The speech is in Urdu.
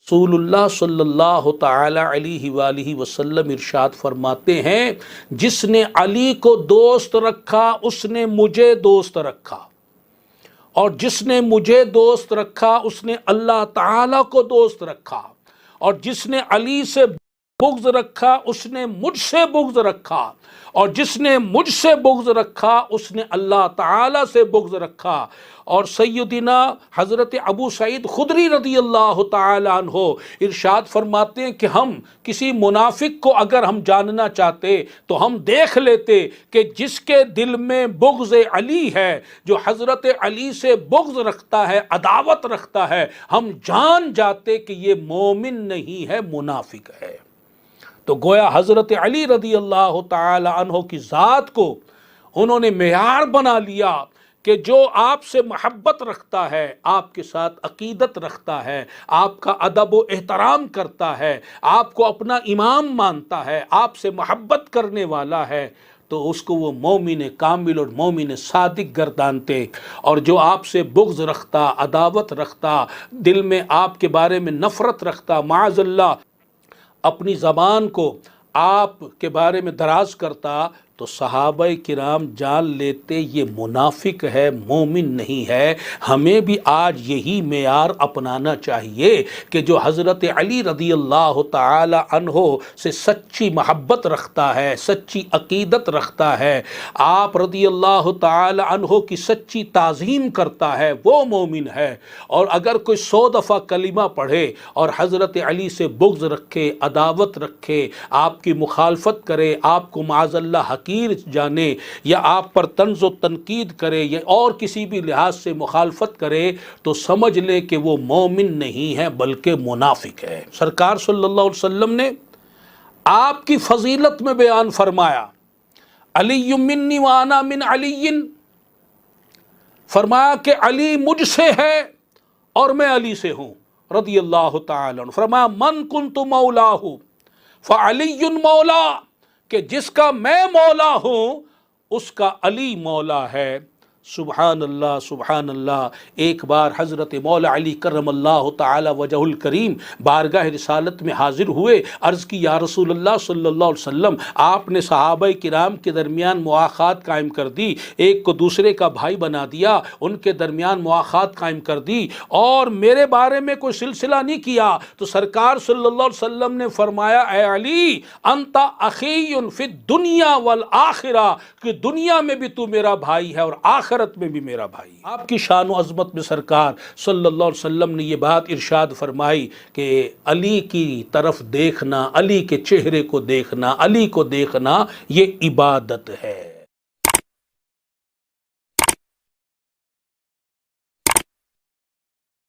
رسول اللہ صلی اللہ تعالی علیہ وآلہ وسلم ارشاد فرماتے ہیں، جس نے علی کو دوست رکھا اس نے مجھے دوست رکھا، اور جس نے مجھے دوست رکھا اس نے اللہ تعالیٰ کو دوست رکھا، اور جس نے علی سے بغض رکھا اس نے مجھ سے بغض رکھا، اور جس نے مجھ سے بغض رکھا اس نے اللہ تعالیٰ سے بغض رکھا۔ اور سیدنا حضرت ابو سعید خدری رضی اللہ تعالیٰ عنہ ارشاد فرماتے ہیں کہ ہم کسی منافق کو اگر ہم جاننا چاہتے تو ہم دیکھ لیتے کہ جس کے دل میں بغض علی ہے، جو حضرت علی سے بغض رکھتا ہے، عداوت رکھتا ہے، ہم جان جاتے کہ یہ مومن نہیں ہے، منافق ہے۔ تو گویا حضرت علی رضی اللہ تعالی عنہ کی ذات کو انہوں نے معیار بنا لیا کہ جو آپ سے محبت رکھتا ہے، آپ کے ساتھ عقیدت رکھتا ہے، آپ کا ادب و احترام کرتا ہے، آپ کو اپنا امام مانتا ہے، آپ سے محبت کرنے والا ہے، تو اس کو وہ مومن کامل اور مومن صادق گردانتے۔ اور جو آپ سے بغض رکھتا، عداوت رکھتا، دل میں آپ کے بارے میں نفرت رکھتا، معاذ اللہ اپنی زبان کو آپ کے بارے میں دراز کرتا، تو صحابہ کرام جان لیتے یہ منافق ہے، مومن نہیں ہے۔ ہمیں بھی آج یہی معیار اپنانا چاہیے کہ جو حضرت علی رضی اللہ تعالی عنہ سے سچی محبت رکھتا ہے، سچی عقیدت رکھتا ہے، آپ رضی اللہ تعالی عنہ کی سچی تعظیم کرتا ہے، وہ مومن ہے۔ اور اگر کوئی 100 دفعہ کلمہ پڑھے اور حضرت علی سے بغض رکھے، عداوت رکھے، آپ کی مخالفت کرے، آپ کو معاذ اللہ حقیر جانے، یا آپ پر طنز و تنقید کرے، یا اور کسی بھی لحاظ سے مخالفت کرے، تو سمجھ لے کہ وہ مومن نہیں ہے بلکہ منافق ہے۔ سرکار صلی اللہ علیہ وسلم نے آپ کی فضیلت میں بیان فرمایا، علی منی وانا من علی، فرمایا کہ علی مجھ سے ہے اور میں علی سے ہوں رضی اللہ تعالی عنہ۔ فرمایا من کنت مولاہ فعلی مولا، کہ جس کا میں مولا ہوں اس کا علی مولا ہے۔ سبحان اللہ سبحان اللہ۔ ایک بار حضرت مولا علی کرم اللہ تعالی وجہ الکریم بارگاہ رسالت میں حاضر ہوئے، عرض کی یا رسول اللہ صلی اللہ علیہ وسلم، آپ نے صحابہ کرام کے درمیان مواخات قائم کر دی، ایک کو دوسرے کا بھائی بنا دیا، ان کے درمیان مواخات قائم کر دی، اور میرے بارے میں کوئی سلسلہ نہیں کیا۔ تو سرکار صلی اللہ علیہ وسلم نے فرمایا اے علی انت اخی فی الدنیا والآخرہ، کہ دنیا میں بھی تو میرا بھائی ہے اور آخرت میں بھی میرا بھائی۔ آپ کی شان و عظمت میں سرکار صلی اللہ علیہ وسلم نے یہ بات ارشاد فرمائی کہ علی کی طرف دیکھنا، علی کے چہرے کو دیکھنا، علی کو دیکھنا یہ عبادت ہے۔